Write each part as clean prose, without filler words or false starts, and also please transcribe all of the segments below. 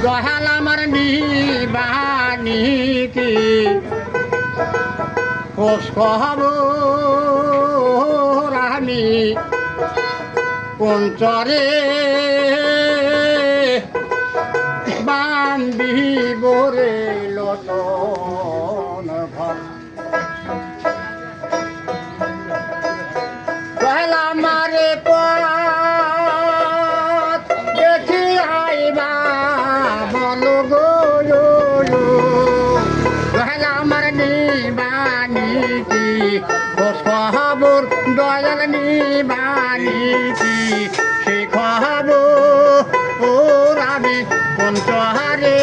দয়াল আমার নিবানি কি খোঁজ খবর আমি পঞ্চরে বান্দিব রে লটন ঘর দয়াল আমারে পথ দেখি আইবা বলো গো দয়াল আমার নিবানি কি খোঁজ খবর দয়াল নিবানি কি সে খবর আমি পঞ্চহারে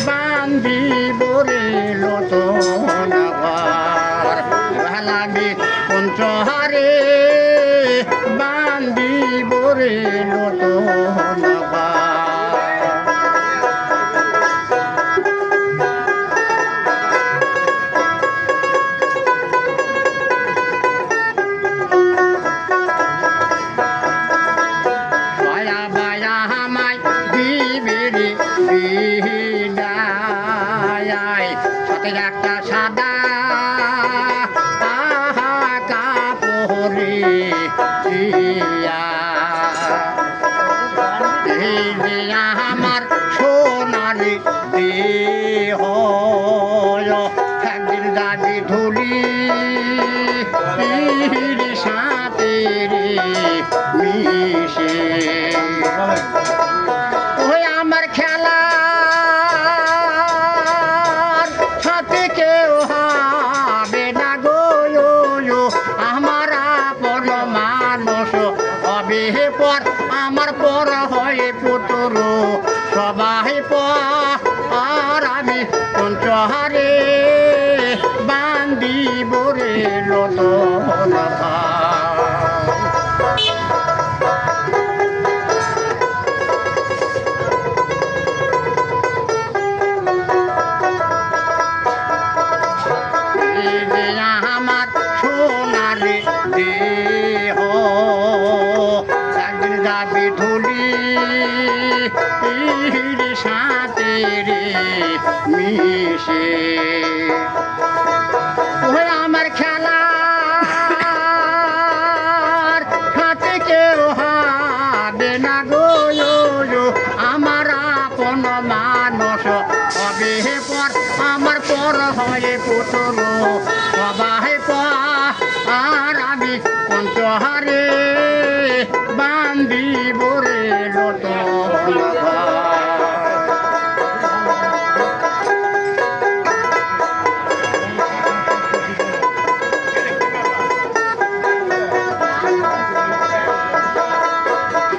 বান্দিব রে লটন ঘর দয়াল আমি পঞ্চহারে বান্দিব রে লটন ঘর সাথে একটা সাদা কাপড়ে আমার সোনারে দেহ একদিন দাবি ধুলি সাথে রে মিশে ওই আমার খেলা পর আমার পর হয় পুত্র সবাই পর আমি পঞ্চহারে বান্দিব রে লটন আমার সোনারে দেহ যাবি ধুলি সাথে রে মিশে ওই আমার খেলা হাতে কেউ হবে না গো আমার আপন মানুষ হবে পর আমার পর হয় পুত্র সবাই আর আমি পঞ্চহারে বান্দিব রে লটন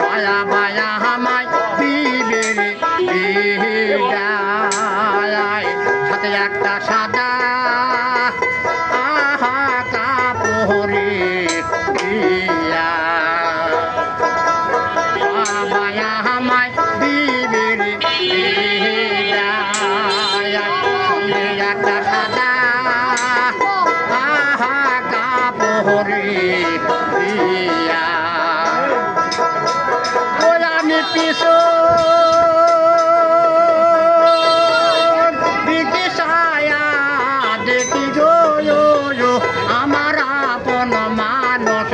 মায়া মায়া আমায় দিবে রে সাথে একটা সাদা কাপড়ে মায়া আমায় দিবে রে সঙ্গে একটা সাদা কাপড়ে ওই আমি পিছু দিকে ছায়া দেখি গো আমার আপন মানুষ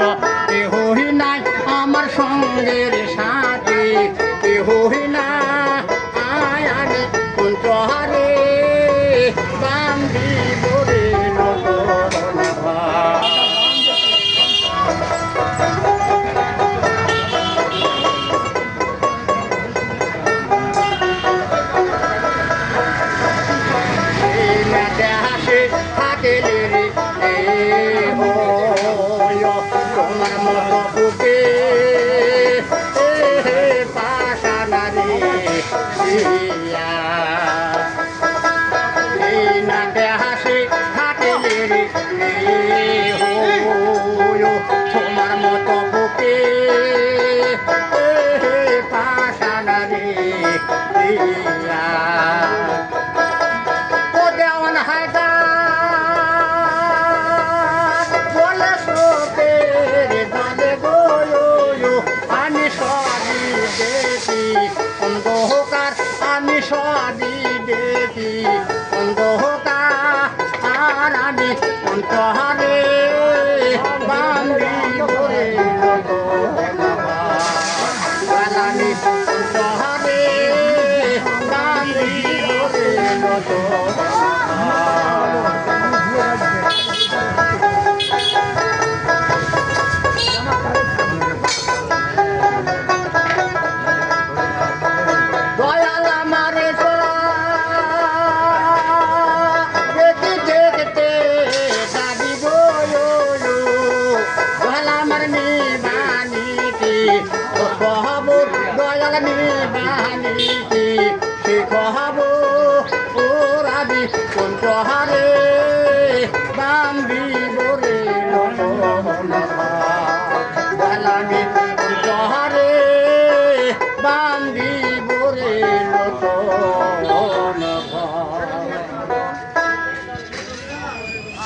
কেহই নাই আমার সঙ্গের সাথে কেহই না আমি পঞ্চহারে বান্দিব রে লটন হাসে হাতেলে রে তোমার মতো বুকে পাশানারে এই নাটে হাসি হাতেলে রে তোমার মতো বুকে পাশানারে ও দেওয়ান হায়দা বলে সোপের দাদে গো আমি সবই দেখি অন্ধকার আমি সবই দেখি অন্ধকার আমি অন্তহারে বান্দি করে আমি অন্তহারে বান্দি করে দয়াল আমারে দেখতে দেখতে দাদি গো দয়াল আমার নিবানিতি খবর দয়াল নিবানিতি সে খবর ওরাবি কণ্ঠহারে বান্দি বরে দয়ালামি কণ্ঠহারে বান্দি বরে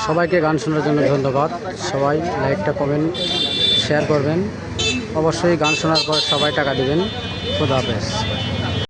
সবাইকে গান শোনার জন্য ধন্যবাদ। সবাই লাইকটা কমেন্ট শেয়ার করবেন। অবশ্যই গান শোনার পর সবাই টাকা দিবেন। খোদা হাফেজ।